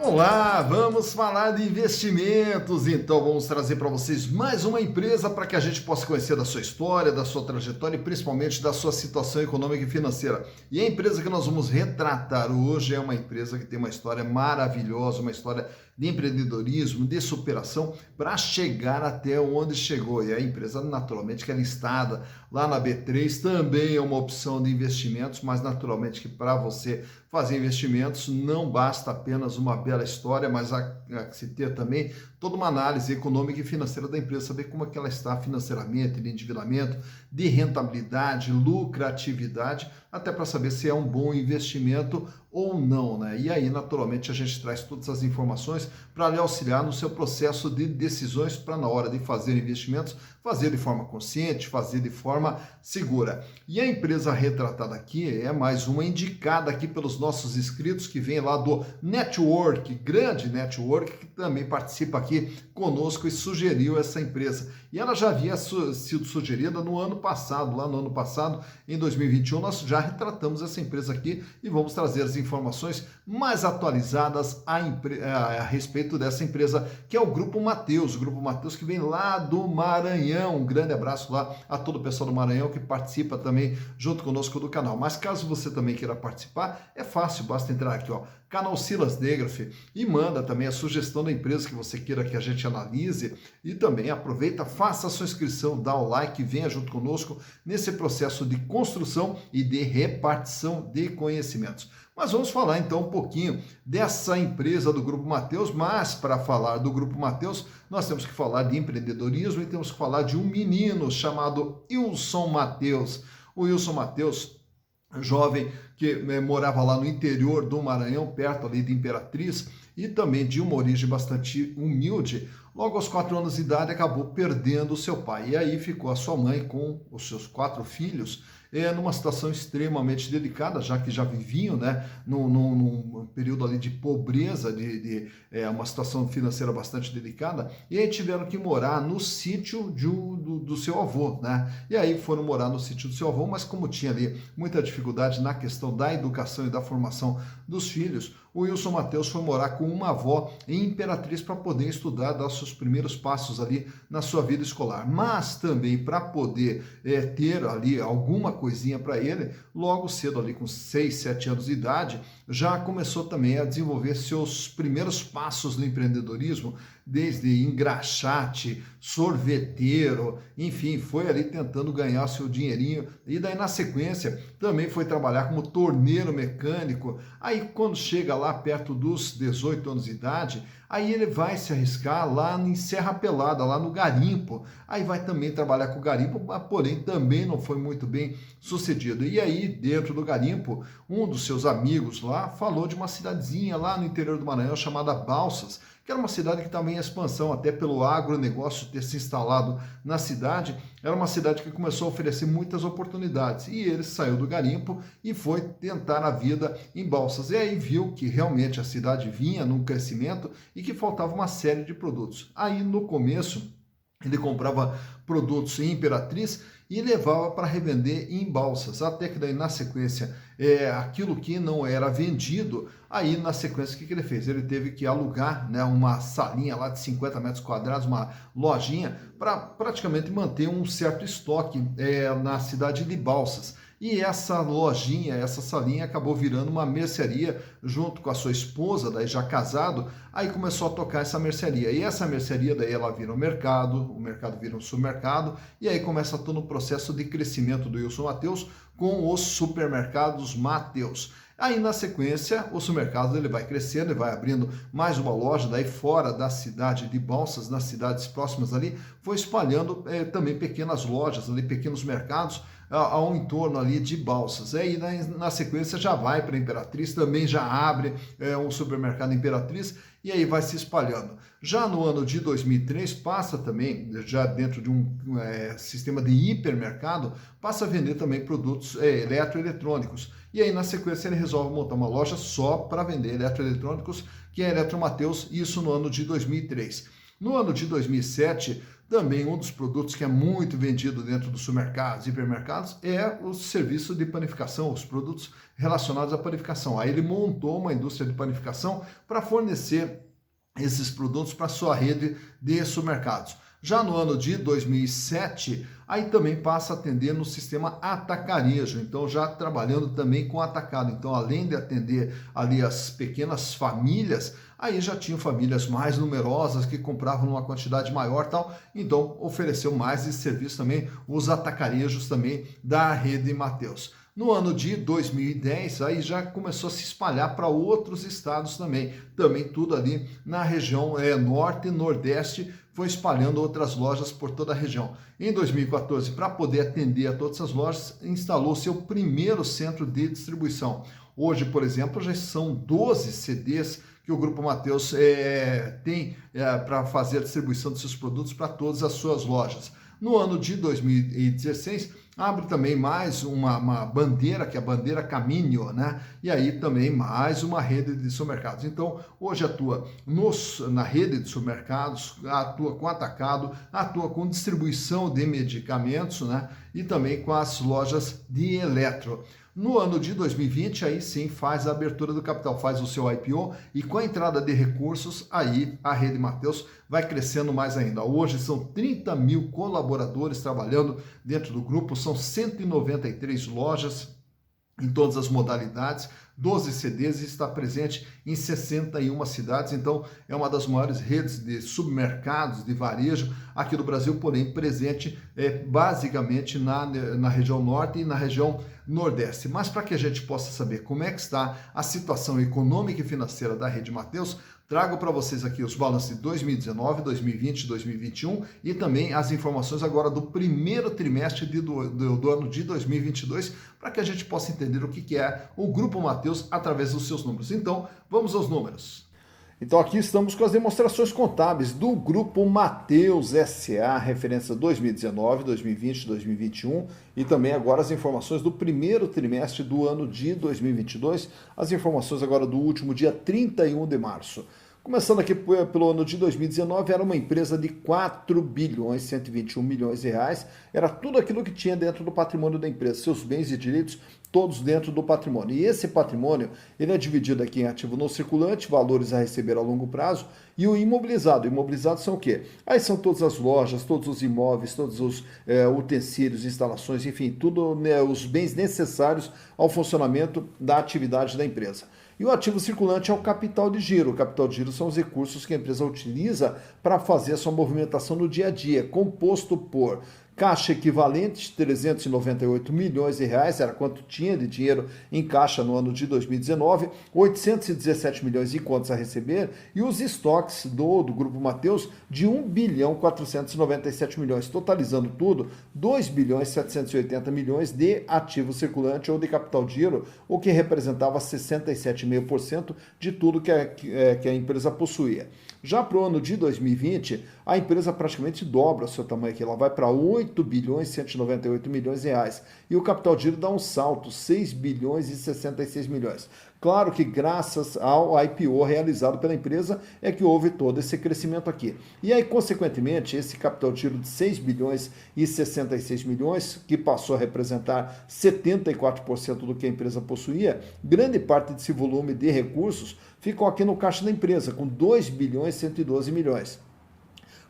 Olá, vamos falar de investimentos. Então, vamos trazer para vocês mais uma empresa para que a gente possa conhecer da sua história, da sua trajetória e principalmente da sua situação econômica e financeira. E a empresa que nós vamos retratar hoje é uma empresa que tem uma história maravilhosa, uma história de empreendedorismo, de superação para chegar até onde chegou. E a empresa, naturalmente, que é listada lá na B3, também é uma opção de investimentos, mas naturalmente que para você fazer investimentos não basta apenas uma bela história, mas há que se ter também toda uma análise econômica e financeira da empresa, saber como é que ela está financeiramente, de endividamento, de rentabilidade, lucratividade, até para saber se é um bom investimento ou não, né? E aí, naturalmente, a gente traz todas as informações para lhe auxiliar no seu processo de decisões para na hora de fazer investimentos, fazer de forma consciente, fazer de forma segura. E a empresa retratada aqui é mais uma indicada aqui pelos nossos inscritos que vem lá do Network, grande Network, que também participa aqui conosco e sugeriu essa empresa. E ela já havia sido sugerida no ano passado, lá no ano passado, em 2021, nós já retratamos essa empresa aqui e vamos trazer as informações mais atualizadas a respeito dessa empresa, que é o Grupo Mateus. O Grupo Mateus que vem lá do Maranhão. Um grande abraço lá a todo o pessoal do Maranhão que participa também junto conosco do canal. Mas caso você também queira participar, é fácil, basta entrar aqui, ó, canal Silas Degraff, e manda também a sugestão da empresa que você queira que a gente analise e também aproveita, faça a sua inscrição, dá o like, venha junto conosco nesse processo de construção e de repartição de conhecimentos. Mas vamos falar então um pouquinho dessa empresa do Grupo Mateus, mas para falar do Grupo Mateus, nós temos que falar de empreendedorismo e temos que falar de um menino chamado Wilson Mateus. O Wilson Mateus, jovem que morava lá no interior do Maranhão, perto ali de Imperatriz, e também de uma origem bastante humilde, logo aos 4 anos de idade acabou perdendo o seu pai. E aí ficou a sua mãe com os seus 4 filhos, numa situação extremamente delicada, já que já viviam, né, num período ali de pobreza, uma situação financeira bastante delicada, e aí tiveram que morar no sítio do seu avô, né? E aí foram morar no sítio do seu avô, mas como tinha ali muita dificuldade na questão da educação e da formação dos filhos, o Wilson Mateus foi morar com uma avó em Imperatriz para poder estudar, dar os seus primeiros passos ali na sua vida escolar, mas também para poder ter ali alguma coisinha para ele, logo cedo ali com 6, 7 anos de idade, já começou também a desenvolver seus primeiros passos no empreendedorismo, desde engraxate, sorveteiro, enfim, foi ali tentando ganhar seu dinheirinho, e daí na sequência também foi trabalhar como torneiro mecânico. Aí quando chega lá perto dos 18 anos de idade, aí ele vai se arriscar lá em Serra Pelada, lá no garimpo. Aí vai também trabalhar com o garimpo, porém também não foi muito bem sucedido. E aí, dentro do garimpo, um dos seus amigos lá falou de uma cidadezinha lá no interior do Maranhão chamada Balsas, que era uma cidade que também em expansão, até pelo agronegócio ter se instalado na cidade, era uma cidade que começou a oferecer muitas oportunidades. E ele saiu do garimpo e foi tentar a vida em Balsas. E aí viu que realmente a cidade vinha num crescimento e que faltava uma série de produtos. Aí no começo ele comprava produtos em Imperatriz e levava para revender em Balsas, até que daí na sequência aquilo que não era vendido, aí na sequência o que ele fez? Ele teve que alugar, né, uma salinha lá de 50 metros quadrados, uma lojinha, para praticamente manter um certo estoque na cidade de Balsas. E essa lojinha, essa salinha acabou virando uma mercearia junto com a sua esposa, daí já casado, aí começou a tocar essa mercearia. E essa mercearia daí ela vira um mercado, o mercado vira um supermercado, e aí começa todo o processo de crescimento do Wilson Mateus com os supermercados Mateus. Aí na sequência o supermercado ele vai crescendo, ele vai abrindo mais uma loja, daí fora da cidade de Balsas, nas cidades próximas ali, foi espalhando também pequenas lojas, ali, pequenos mercados, ao entorno ali de Balsas. Aí na sequência já vai para Imperatriz, também já abre um supermercado Imperatriz e aí vai se espalhando. Já no ano de 2003 passa também, já dentro de um sistema de hipermercado, passa a vender também produtos eletroeletrônicos. E aí na sequência ele resolve montar uma loja só para vender eletroeletrônicos, que é a Eletromateus, isso no ano de 2003. No ano de 2007, Também um dos produtos que é muito vendido dentro dos supermercados, hipermercados, é o serviço de panificação, os produtos relacionados à panificação. Aí ele montou uma indústria de panificação para fornecer esses produtos para a sua rede de supermercados. Já no ano de 2007, aí também passa a atender no sistema atacarejo, então já trabalhando também com atacado. Então, além de atender ali as pequenas famílias, aí já tinham famílias mais numerosas que compravam numa quantidade maior, tal. Então, ofereceu mais esse serviço também, os atacarejos também da rede Mateus. No ano de 2010, aí já começou a se espalhar para outros estados também. Também tudo ali na região norte e nordeste, foi espalhando outras lojas por toda a região. Em 2014, para poder atender a todas as lojas, instalou seu primeiro centro de distribuição. Hoje, por exemplo, já são 12 CDs que o Grupo Mateus tem para fazer a distribuição de seus produtos para todas as suas lojas. No ano de 2016, abre também mais uma bandeira, que é a bandeira Caminho, né? E aí também mais uma rede de supermercados. Então, hoje atua na rede de supermercados, atua com atacado, atua com distribuição de medicamentos, né? E também com as lojas de eletro. No ano de 2020, aí sim faz a abertura do capital, faz o seu IPO e com a entrada de recursos, aí a Rede Mateus vai crescendo mais ainda. Hoje são 30 mil colaboradores trabalhando dentro do grupo, são 193 lojas em todas as modalidades, 12 CDs e está presente em 61 cidades, então é uma das maiores redes de supermercados de varejo aqui do Brasil, porém presente basicamente na região norte e na região nordeste. Mas para que a gente possa saber como é que está a situação econômica e financeira da Rede Mateus, trago para vocês aqui os balanços de 2019, 2020, 2021 e também as informações agora do primeiro trimestre do ano de 2022, para que a gente possa entender o que é o Grupo Mateus através dos seus números. Então, vamos aos números. Então aqui estamos com as demonstrações contábeis do Grupo Mateus S.A., referência 2019, 2020, 2021 e também agora as informações do primeiro trimestre do ano de 2022, as informações agora do último dia 31 de março. Começando aqui pelo ano de 2019, era uma empresa de 4 bilhões 121 milhões de reais, era tudo aquilo que tinha dentro do patrimônio da empresa, seus bens e direitos, todos dentro do patrimônio. E esse patrimônio, ele é dividido aqui em ativo não circulante, valores a receber a longo prazo, e o imobilizado. Imobilizados são o quê? Aí são todas as lojas, todos os imóveis, todos os utensílios, instalações, enfim, tudo, né, os bens necessários ao funcionamento da atividade da empresa. E o ativo circulante é o capital de giro. O capital de giro são os recursos que a empresa utiliza para fazer a sua movimentação no dia a dia, composto por caixa equivalente, 398 milhões de reais, era quanto tinha de dinheiro em caixa no ano de 2019, 817 milhões de contas a receber e os estoques do Grupo Mateus de 1 bilhão 497 milhões, totalizando tudo, 2 bilhões 780 milhões de ativo circulante ou de capital de giro, o que representava 67,5% de tudo que a empresa possuía. Já para o ano de 2020, a empresa praticamente dobra o seu tamanho aqui, ela vai para 8 bilhões 198 milhões de reais. E o capital de giro dá um salto, 6 bilhões e 66 milhões. Claro que graças ao IPO realizado pela empresa é que houve todo esse crescimento aqui. E aí, consequentemente, esse capital de giro de 6 bilhões e 66 milhões, que passou a representar 74% do que a empresa possuía, grande parte desse volume de recursos ficou aqui no caixa da empresa, com 2 bilhões e 112 milhões.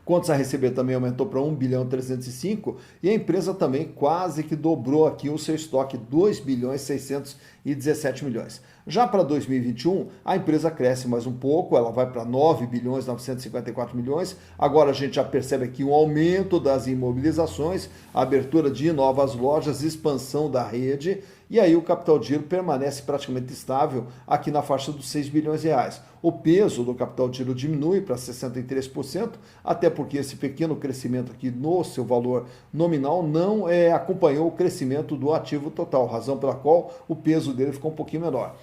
Contas a receber também aumentou para 1 bilhão 305 e a empresa também quase que dobrou aqui o seu estoque, 2 bilhões 617 milhões. Já para 2021, a empresa cresce mais um pouco, ela vai para 9 bilhões 954 milhões. Agora a gente já percebe aqui um aumento das imobilizações, a abertura de novas lojas, expansão da rede, e aí o capital de giro permanece praticamente estável aqui na faixa dos 6 bilhões de reais. O peso do capital de giro diminui para 63%, até porque esse pequeno crescimento aqui no seu valor nominal não acompanhou o crescimento do ativo total, razão pela qual o peso dele ficou um pouquinho menor.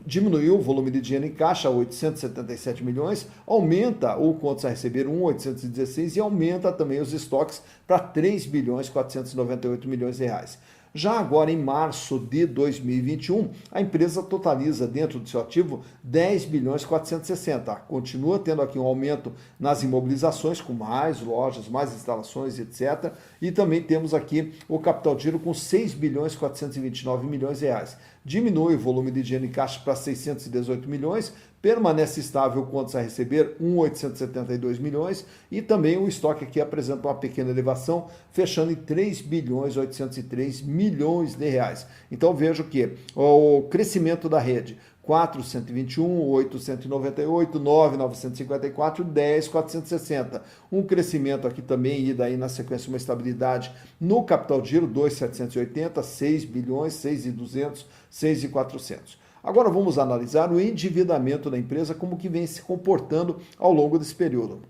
Diminuiu o volume de dinheiro em caixa, 877 milhões, aumenta o contas a receber, 1.816, e aumenta também os estoques para 3 bilhões 498 milhões de reais. Já agora, em março de 2021, a empresa totaliza dentro do seu ativo 10 bilhões 460. Continua tendo aqui um aumento nas imobilizações, com mais lojas, mais instalações, etc. E também temos aqui o capital de giro com 6 bilhões 429 milhões de reais. Diminui o volume de dinheiro em caixa para 618 milhões, permanece estável quanto a receber 1.872 milhões e também o estoque aqui apresenta uma pequena elevação, fechando em 3 bilhões 803 milhões de reais. Então vejo que o crescimento da rede 421, 898, 9,954, 10,460. Um crescimento aqui também, e daí na sequência uma estabilidade no capital de giro, 2,780, 6 bilhões, 6,200, 6,400. Agora vamos analisar o endividamento da empresa, como que vem se comportando ao longo desse período.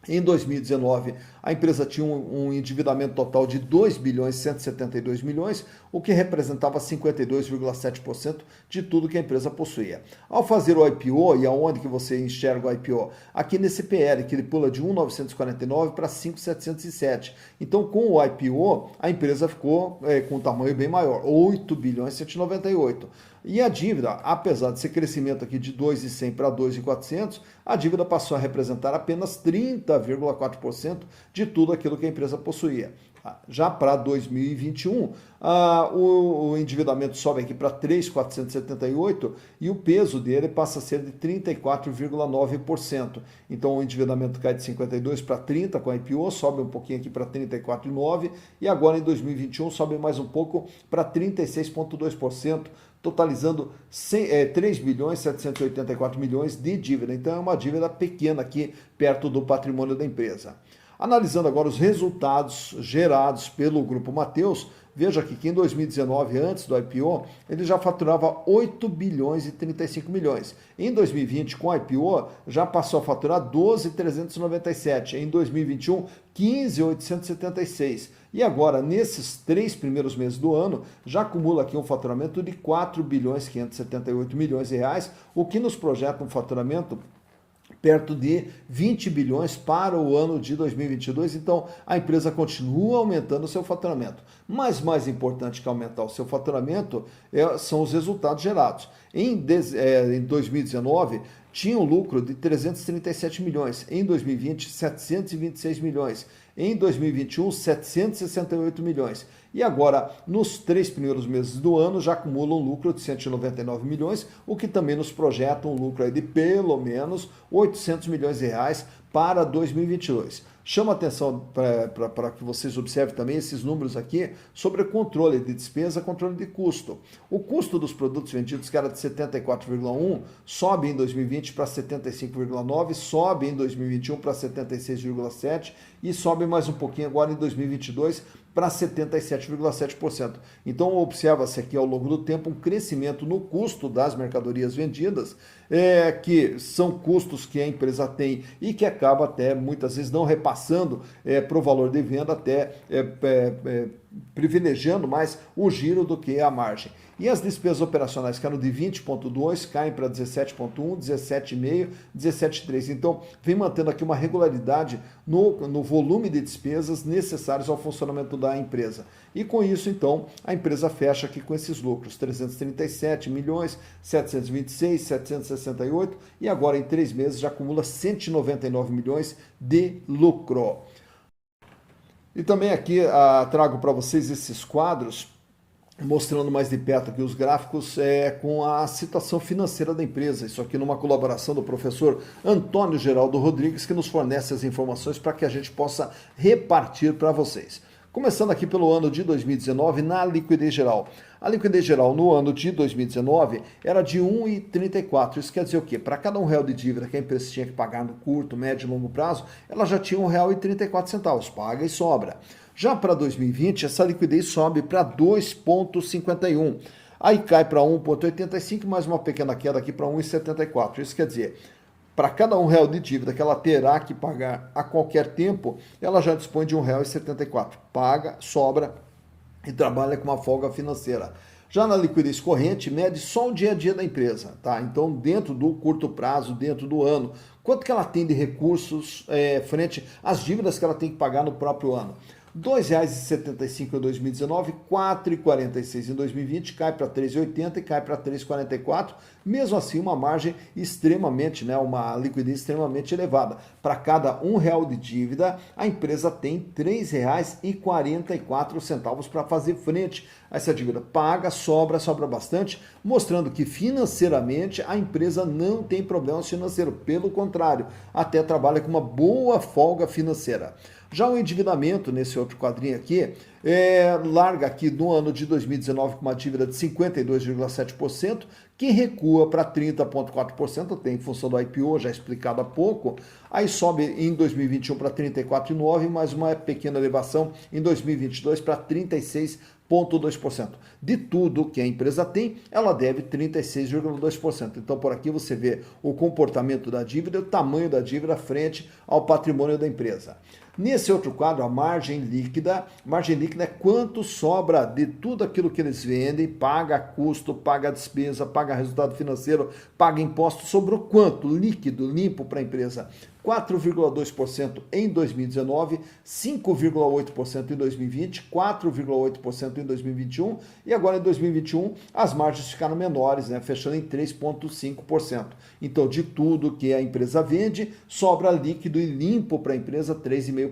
Em 2019, a empresa tinha um endividamento total de 2 bilhões 172 milhões, o que representava 52,7% de tudo que a empresa possuía. Ao fazer o IPO, e aonde que você enxerga o IPO? Aqui nesse PL, que ele pula de 1.949 para 5.707. Então, com o IPO, a empresa ficou com um tamanho bem maior, 8 bilhões 198. E a dívida, apesar de ser crescimento aqui de 2.100 para 2.400, a dívida passou a representar apenas 30,4% de tudo aquilo que a empresa possuía. Já para 2021, o endividamento sobe aqui para 3.478 e o peso dele passa a ser de 34,9%. Então o endividamento cai de 52 para 30 com a IPO, sobe um pouquinho aqui para 34,9% e agora em 2021 sobe mais um pouco para 36,2%. Totalizando 3 bilhões 784 milhões de dívida. Então é uma dívida pequena aqui perto do patrimônio da empresa. Analisando agora os resultados gerados pelo Grupo Mateus, veja aqui que em 2019, antes do IPO, ele já faturava 8 bilhões e 35 milhões. Em 2020, com o IPO, já passou a faturar 12.397. Em 2021, 15.876. E agora, nesses 3 primeiros meses do ano, já acumula aqui um faturamento de 4 bilhões 578 milhões de reais, o que nos projeta um faturamento perto de 20 bilhões para o ano de 2022, então a empresa continua aumentando o seu faturamento. Mas mais importante que aumentar o seu faturamento são os resultados gerados. Em 2019, tinha um lucro de 337 milhões, em 2020, 726 milhões, em 2021, 768 milhões. E agora, nos 3 primeiros meses do ano, já acumula um lucro de 199 milhões, o que também nos projeta um lucro aí de pelo menos 800 milhões de reais para 2022. Chama atenção para que vocês observem também esses números aqui sobre controle de despesa, controle de custo. O custo dos produtos vendidos, que era de 74,1, sobe em 2020 para 75,9, sobe em 2021 para 76,7 e sobe mais um pouquinho agora em 2022 para 77,7%. Então, observa-se aqui ao longo do tempo um crescimento no custo das mercadorias vendidas, que são custos que a empresa tem e que acaba até muitas vezes não repassando para o valor de venda, até privilegiando mais o giro do que a margem. E as despesas operacionais que eram de 20,2 caem para 17,1, 17,5, 17,3. Então, vem mantendo aqui uma regularidade no volume de despesas necessários ao funcionamento da empresa. E com isso, então, a empresa fecha aqui com esses lucros, 337 milhões, 726, 768 e agora em 3 meses já acumula 199 milhões de lucro. E também aqui trago para vocês esses quadros, mostrando mais de perto aqui os gráficos com a situação financeira da empresa. Isso aqui numa colaboração do professor Antônio Geraldo Rodrigues, que nos fornece as informações para que a gente possa repartir para vocês. Começando aqui pelo ano de 2019, na liquidez geral. A liquidez geral no ano de 2019 era de 1,34. Isso quer dizer o quê? Para cada R$1 de dívida que a empresa tinha que pagar no curto, médio e longo prazo, ela já tinha R$1,34, paga e sobra. Já para 2020, essa liquidez sobe para 2,51. Aí cai para 1,85, mais uma pequena queda aqui para 1,74. Isso quer dizer, para cada R$1 de dívida que ela terá que pagar a qualquer tempo, ela já dispõe de R$1,74. Paga, sobra e trabalha com uma folga financeira. Já na liquidez corrente, mede só o dia a dia da empresa, tá? Então, dentro do curto prazo, dentro do ano, quanto que ela tem de recursos frente às dívidas que ela tem que pagar no próprio ano. R$ 2,75 em 2019, R$ 4,46 em 2020, cai para R$ 3,80 e cai para R$ 3,44. Mesmo assim, uma margem extremamente, uma liquidez extremamente elevada. Para cada R$ 1 de dívida, a empresa tem R$ 3,44 para fazer frente a essa dívida. Paga, sobra bastante, mostrando que financeiramente a empresa não tem problemas financeiros. Pelo contrário, até trabalha com uma boa folga financeira. Já o endividamento, nesse outro quadrinho aqui, larga aqui no ano de 2019 com uma dívida de 52,7%, que recua para 30,4%, tem em função do IPO, já explicado há pouco, aí sobe em 2021 para 34,9%, mais uma pequena elevação em 2022 para 36,2%. De tudo que a empresa tem, ela deve 36,2%. Então, por aqui você vê o comportamento da dívida e o tamanho da dívida frente ao patrimônio da empresa. Nesse outro quadro, a margem líquida. Margem líquida é quanto sobra de tudo aquilo que eles vendem, paga custo, paga despesa, paga resultado financeiro, paga imposto, sobrou quanto? Líquido, limpo para a empresa. 4,2% em 2019, 5,8% em 2020, 4,8% em 2021 e agora em 2021 as margens ficaram menores, fechando em 3,5%. Então, de tudo que a empresa vende, sobra líquido e limpo para a empresa 3,5%.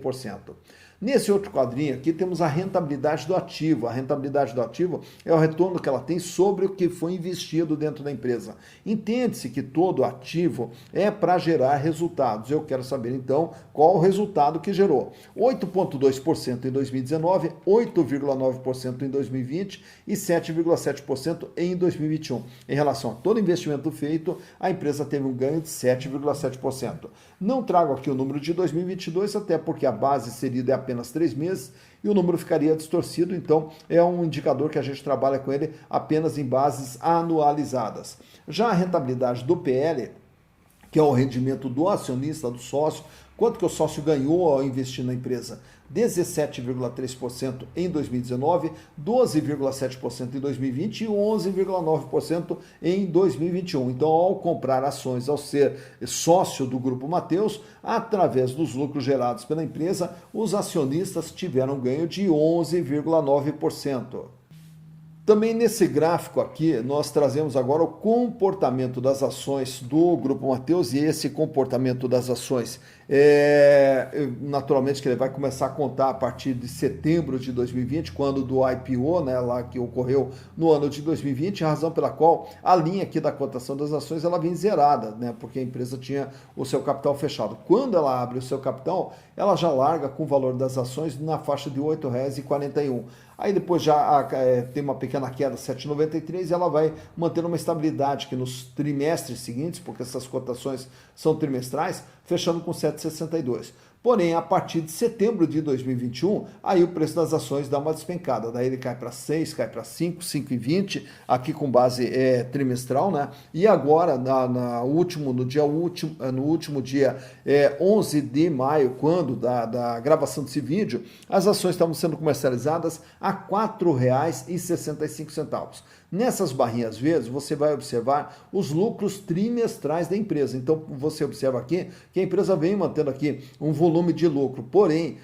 Nesse outro quadrinho aqui temos a rentabilidade do ativo. A rentabilidade do ativo é o retorno que ela tem sobre o que foi investido dentro da empresa. Entende-se que todo ativo é para gerar resultados. Eu quero saber então qual o resultado que gerou. 8,2% em 2019, 8,9% em 2020 e 7,7% em 2021. Em relação a todo investimento feito, a empresa teve um ganho de 7,7%. Não trago aqui o número de 2022, até porque a base seria de apenas 3 meses e o número ficaria distorcido, então é um indicador que a gente trabalha com ele apenas em bases anualizadas. Já a rentabilidade do PL, que é o rendimento do acionista, do sócio, quanto que o sócio ganhou ao investir na empresa? 17,3% em 2019, 12,7% em 2020 e 11,9% em 2021. Então, ao comprar ações, ao ser sócio do Grupo Mateus, através dos lucros gerados pela empresa, os acionistas tiveram ganho de 11,9%. Também nesse gráfico aqui, nós trazemos agora o comportamento das ações do Grupo Mateus e esse comportamento das ações, naturalmente que ele vai começar a contar a partir de setembro de 2020, quando do IPO, lá que ocorreu no ano de 2020, a razão pela qual a linha aqui da cotação das ações ela vem zerada, porque a empresa tinha o seu capital fechado. Quando ela abre o seu capital, ela já larga com o valor das ações na faixa de R$ 8,41. Aí depois já tem uma pequena queda, 7,93, e ela vai mantendo uma estabilidade que nos trimestres seguintes, porque essas cotações são trimestrais, fechando com 7,62. Porém, a partir de setembro de 2021, aí o preço das ações dá uma despencada. Daí ele cai para 6, cai para 5, 5,20, aqui com base trimestral, E agora, no último dia 11 de maio, quando da gravação desse vídeo, as ações estavam sendo comercializadas a R$ 4,65. Nessas barrinhas verdes, você vai observar os lucros trimestrais da empresa. Então, você observa aqui que a empresa vem mantendo aqui um volume de lucro. Porém,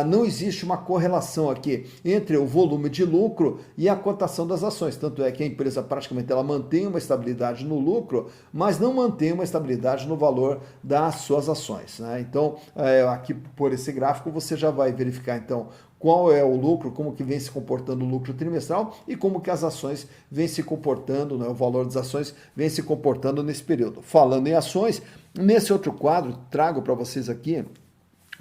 não existe uma correlação aqui entre o volume de lucro e a cotação das ações. Tanto é que a empresa praticamente ela mantém uma estabilidade no lucro, mas não mantém uma estabilidade no valor das suas ações. Então, aqui por esse gráfico, você já vai verificar, então, qual é o lucro, como que vem se comportando o lucro trimestral e como que as ações vêm se comportando, o valor das ações vem se comportando nesse período. Falando em ações, nesse outro quadro, trago para vocês aqui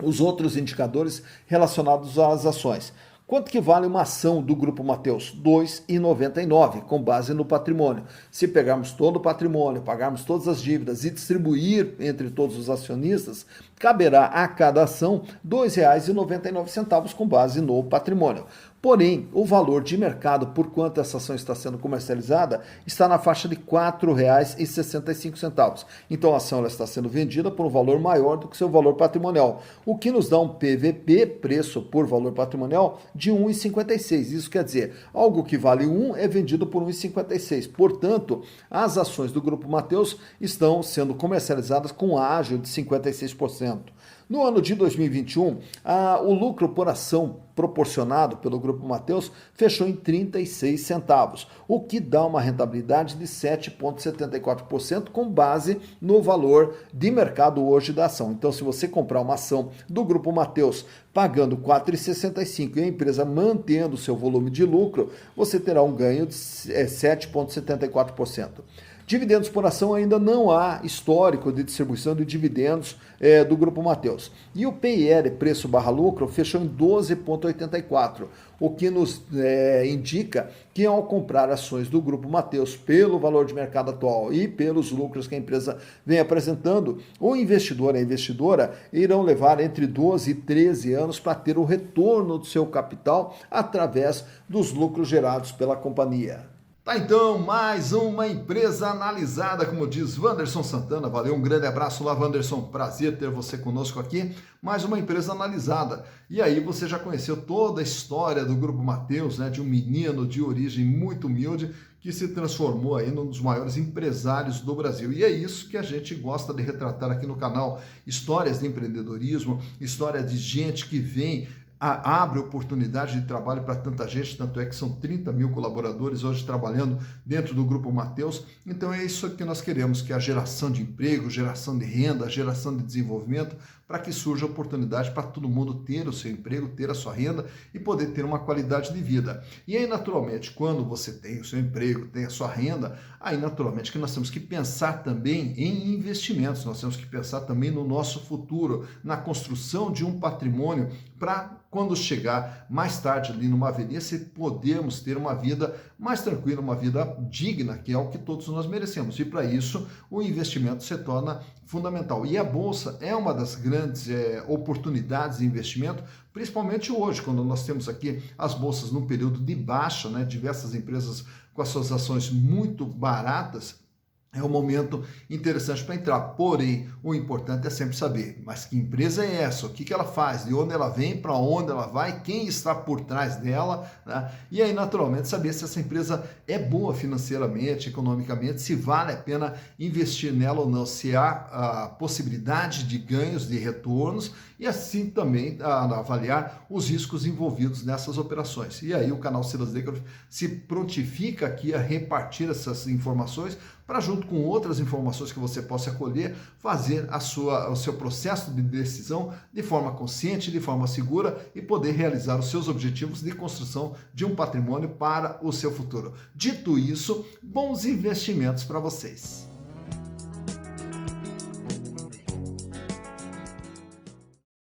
os outros indicadores relacionados às ações. Quanto que vale uma ação do Grupo Mateus? R$ 2,99, com base no patrimônio. Se pegarmos todo o patrimônio, pagarmos todas as dívidas e distribuir entre todos os acionistas, caberá a cada ação R$ 2,99 com base no patrimônio. Porém, o valor de mercado por quanto essa ação está sendo comercializada está na faixa de R$ 4,65. Então a ação ela está sendo vendida por um valor maior do que seu valor patrimonial, o que nos dá um PVP, preço por valor patrimonial, de R$ 1,56. Isso quer dizer, algo que vale 1 é vendido por R$ 1,56. Portanto, as ações do Grupo Mateus estão sendo comercializadas com ágio de 56%. No ano de 2021, o lucro por ação proporcionado pelo Grupo Mateus fechou em 36 centavos, o que dá uma rentabilidade de 7,74% com base no valor de mercado hoje da ação. Então, se você comprar uma ação do Grupo Mateus pagando R$ 4,65 e a empresa mantendo seu volume de lucro, você terá um ganho de 7,74%. Dividendos por ação ainda não há histórico de distribuição de dividendos do Grupo Mateus. E o PIR, preço barra lucro, fechou em 12,84, o que nos indica que ao comprar ações do Grupo Mateus pelo valor de mercado atual e pelos lucros que a empresa vem apresentando, o investidor e a investidora irão levar entre 12 e 13 anos para ter o retorno do seu capital através dos lucros gerados pela companhia. Tá então, mais uma empresa analisada, como diz Wanderson Santana. Valeu, um grande abraço lá, Wanderson. Prazer ter você conosco aqui. Mais uma empresa analisada. E aí você já conheceu toda a história do Grupo Mateus, né? De um menino de origem muito humilde que se transformou aí num dos maiores empresários do Brasil. E é isso que a gente gosta de retratar aqui no canal. Histórias de empreendedorismo, história de gente que vem abre oportunidade de trabalho para tanta gente, tanto é que são 30 mil colaboradores hoje trabalhando dentro do Grupo Mateus. Então é isso que nós queremos, que é a geração de emprego, geração de renda, geração de desenvolvimento, para que surja oportunidade para todo mundo ter o seu emprego, ter a sua renda e poder ter uma qualidade de vida. E aí, naturalmente, quando você tem o seu emprego, tem a sua renda, aí naturalmente que nós temos que pensar também em investimentos, nós temos que pensar também no nosso futuro, na construção de um patrimônio para quando chegar mais tarde ali numa velhice, podermos ter uma vida mais tranquila, uma vida digna, que é o que todos nós merecemos. E para isso, o investimento se torna fundamental. E a Bolsa é uma das grandes oportunidades de investimento, principalmente hoje, quando nós temos aqui as bolsas num período de baixa, né, diversas empresas com as suas ações muito baratas. É um momento interessante para entrar, porém, o importante é sempre saber, mas que empresa é essa, o que ela faz, de onde ela vem, para onde ela vai, quem está por trás dela, né? E aí, naturalmente, saber se essa empresa é boa financeiramente, economicamente, se vale a pena investir nela ou não, se há a possibilidade de ganhos, de retornos, e assim também avaliar os riscos envolvidos nessas operações. E aí o canal Silas Decker se prontifica aqui a repartir essas informações para, junto com outras informações que você possa colher, fazer o seu processo de decisão de forma consciente, de forma segura e poder realizar os seus objetivos de construção de um patrimônio para o seu futuro. Dito isso, bons investimentos para vocês.